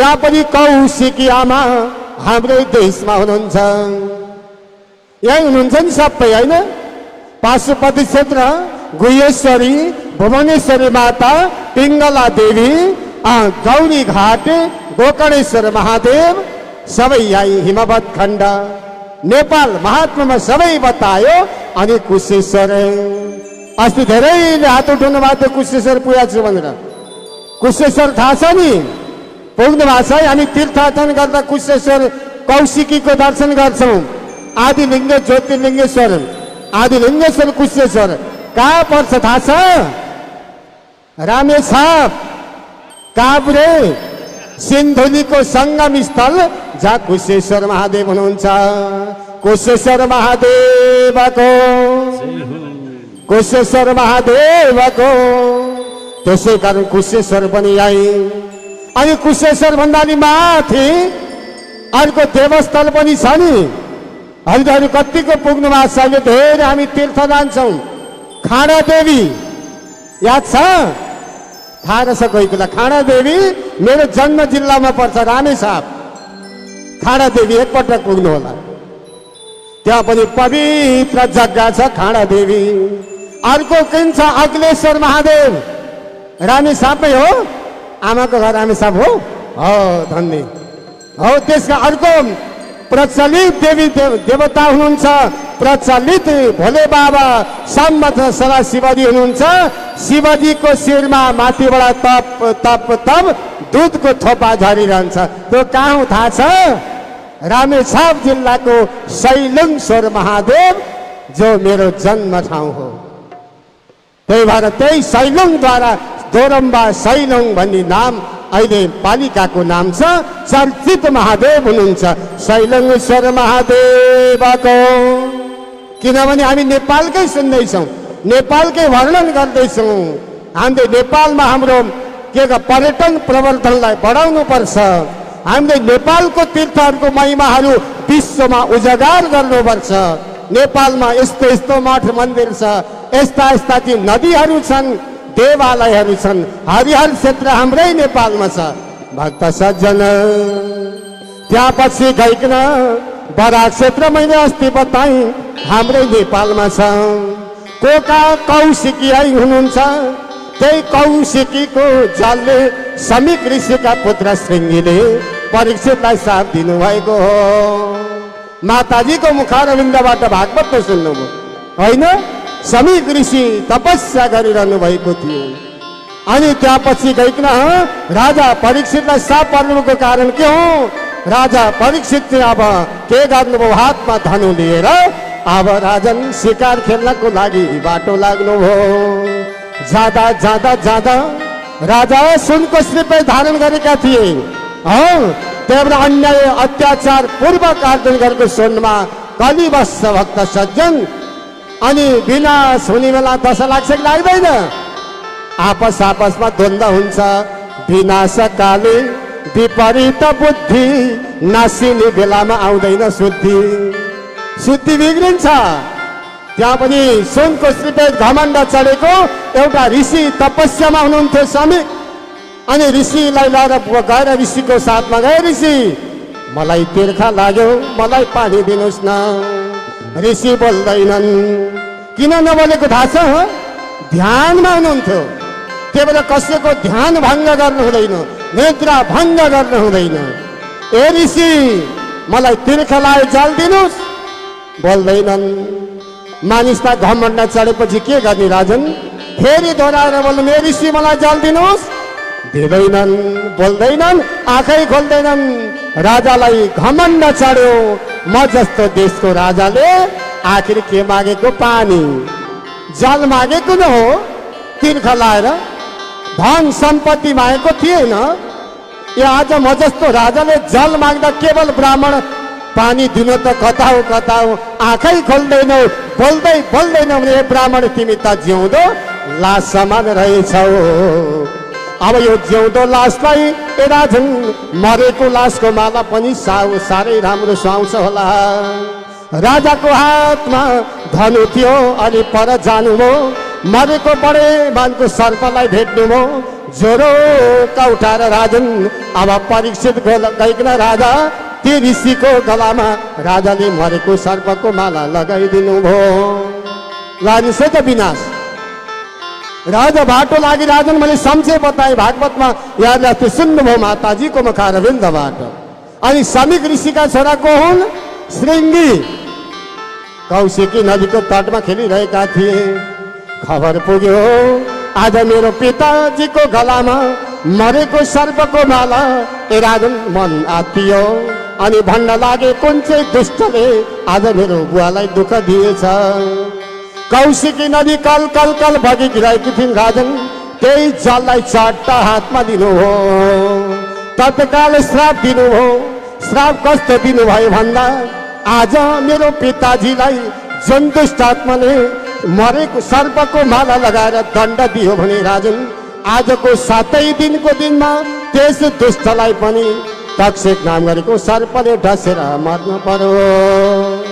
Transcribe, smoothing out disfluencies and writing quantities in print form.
त्यहाँ पनि कौशिकी आमा हाम्रै देशमा हुनुहुन्छ। यही हुनुहुन्छ नि सबै होइन? पाशुपति क्षेत्र गुह्येश्वरी, भुवनेश्वरी माता, पिङ्गला देवी, गौरी घाट, गोकर्णेश्वर महादेव सबै यही हिमवत खण्ड नेपाल महात्मामा सबै बतायो। अनि कुशेश्वर अस्ति धेरैले हात उठाउनु भएको थियो कुशेश्वर पुगेको छु भनेर। कुशेश्वर थाहा छ नि? पुग्नु भएको छ। हामी तीर्थाटन गर्दा कुशेश्वर कौशिकीको दर्शन गर्छौँ। आदिलिङ्ग ज्योतिर्लिङ्गेश्वर, आदिलिङ्गेश्वर कुशेश्वर कहाँ पर्छ थाहा छ? रामेछाप काभ्रे सिन्धुलीको सङ्गम स्थल जहाँ कुशेश्वर महादेव हुनुहुन्छ। कुशेश्वर महादेवको, कुशेश्वर महादेवको, त्यसै कारण कुशेश्वर पनि आई। अनि कुशेश्वर भन्दा नि माथि अर्को देवस्थल पनि छ नि। हजुरहरू कतिको पुग्नु भएको छ? अहिले धेरै हामी तीर्थ जान्छौँ। खाडा देवी याद छ? थाहा रहेछ कोही बेला? खाडा देवी मेरो जन्म जिल्लामा पर्छ, रामेछाप। खाडा देवी एकपटक पुग्नु होला। त्यहाँ पनि पवित्र जग्गा छ खाडा देवी। अर्को किन छ? अग्लेश्वर महादेव, रामेछापै हो। आमाको घर रामेछाप हो। धन्य हो। त्यसका अर्को प्रचलित देवी देवता हुनुहुन्छ। प्रचलित भोले बाबा सम्मत सदा शिवजी हुनुहुन्छ। शिवजीको शिरमा माथिबाट तप तप तप दुधको थोपा झरिरहन्छ। त्यो कहाँ हो थाहा छ? रामेछाप जिल्लाको शैलङ्गेश्वर महादेव जो मेरो जन्म ठाउँ हो। त्यही भएर त्यही शैलङद्वारा दोरम्बा शैलङ भन्ने नाम अहिले पालिकाको नाम छ। चर्चित महादेव हुनुहुन्छ शैलङ्गेश्वर महादेवको। किनभने हामी नेपालकै सुन्दैछौँ, नेपालकै वर्णन गर्दैछौँ। हामीले नेपालमा हाम्रो के पर्यटन प्रवर्धनलाई बढाउनु पर्छ। हामीले नेपालको तीर्थहरूको महिमाहरू विश्वमा उजागर गर्नुपर्छ। नेपालमा यस्तो यस्तो मठ मन्दिर छ, यस्ता यस्ता ती नदीहरू छन्, देवालयहरू छन्। हरिहर क्षेत्र हाम्रै नेपालमा छ। भक्त सज्जन त्यहाँ पछि गइकन बराक क्षेत्र मैले अस्ति बताएँ हाम्रै नेपालमा छ। कोका कौशिकी हुनुहुन्छ। त्यही कौशिकीको जलले समीक ऋषिका पुत्र श्रृङ्गीले परीक्षितलाई साथ दिनुभएको हो। माताजीको मुखारविन्दबाट भागवत त सुन्नुभयो होइन? समीक ऋषि तपस्या गरिरहनु भएको थियो। अनि त्यहाँ पछि गइकन राजा परीक्षितलाई साप पर्नुको कारण के हो? राजा परीक्षित अब के गर्नुभयो? हातमा धनु लिएर अब राजन शिकार खेल्नको लागि बाटो लाग्नुभयो। जाँदा जाँदा जाँदा राजा सुनको श्रीपै धारण गरेका थिए। त्यहाँबाट अन्याय अत्याचार पूर्वक आर्जन गरेको सुनमा कलिवश भक्त सज्जन। अनि विनाश हुने बेला दशा लाग्छ कि लाग्दैन? आपस आपसमा द्वन्द्व हुन्छ। विनाशकाले विपरीत बुद्धि, नासिने बेलामा आउँदैन शुद्धि। शुद्धि बिग्रिन्छ। त्यहाँ पनि सुनको श्रीपेट घमण्ड चढेको एउटा ऋषि तपस्यामा हुनुहुन्थ्यो समीक। अनि ऋषिलाई लिएर गएर ऋषिको साथमा गए, ऋषि मलाई तिर्खा लाग्यो, मलाई पानी दिनुहोस् न। ऋषि बोल्दैनन्। किन नबोलेको थाहा छ? ध्यानमा हुनुहुन्थ्यो। त्यही भएर कसैको ध्यान भङ्ग गर्नु हुँदैन, निद्रा भङ्ग गर्नु हुँदैन। ए ऋषि मलाई तिर्खा लाग्यो, जल दिनुहोस्। बोल्दैनन्। मानिसलाई घमण्ड चढेपछि के गर्ने राजन? फेरि दोहोऱ्याएर बोल्नु, ए ऋषि मलाई जल दिनुहोस्। दिँदैनन्, बोल्दैनन्, आँखै खोल्दैनन्। राजालाई घमण्ड चढ्यो। म जस्तो देशको राजाले आखिर के मागेको? पानी, जल मागेको न हो। तिर्खा लाएर धन सम्पत्ति मागेको थिएन। यो आज म जस्तो राजाले जल माग्दा केवल ब्राह्मण पानी दिनु त कता हो? आँखै खोल्दैनौ, बोल्दै बोल्दैनौ भने ब्राह्मण तिमी त जिउँदो लास समान रहेछौ। अब यो जिउँदो लासलाई ए राजन मरेको लासको माला पनि साह्रै राम्रो सुहाउँछ होला। राजाको हातमा धनु थियो, अनि पर जानुभयो। मरेको बडे मानको सर्पलाई भेट्नुभयो ज्वरोका उठाएर राजन। अब परीक्षित गइकन राजा ती ऋषिको गलामा राजाले मरेको सर्पको माला लगाइदिनु भयो। लागिसक्यो त विनाश। राजा बाटो लागि राजन मैले सम्झे बताएँ भागवतमा यहाँले अस्ति सुन्नुभयो माताजीको मुखारविन्दबाट। अनि समीक ऋषिका छोरा को हुन्? श्रृङ्गी। कौशिकी नदीको तटमा खेलिरहेका थिए। खबर पुग्यो आज मेरो पिताजीको गलामा मरेको सर्पको माला। ए राजन मन आत्तियो अनि भन्न लागे कुन चाहिँ दुष्टले आज मेरो बुवालाई दुःख दिएछ। कौशिकी नदी कल कल कल बगिरहेकी थिइन्। राजन त्यही जललाई चट्टा हातमा दिनुभयो। तत्काल श्राप दिनुभयो। श्राप कस्तो दिनुभयो भन्दा आज मेरो पिताजीलाई जुन दुष्ट आत्माले मरेको सर्पको माला लगाएर दण्ड दियो भने राजन आजको 7 दिनको दिनमा त्यस दुष्टलाई पनि तक्षक नाम गरेको सर्पले ढसेर मर्न पर्यो।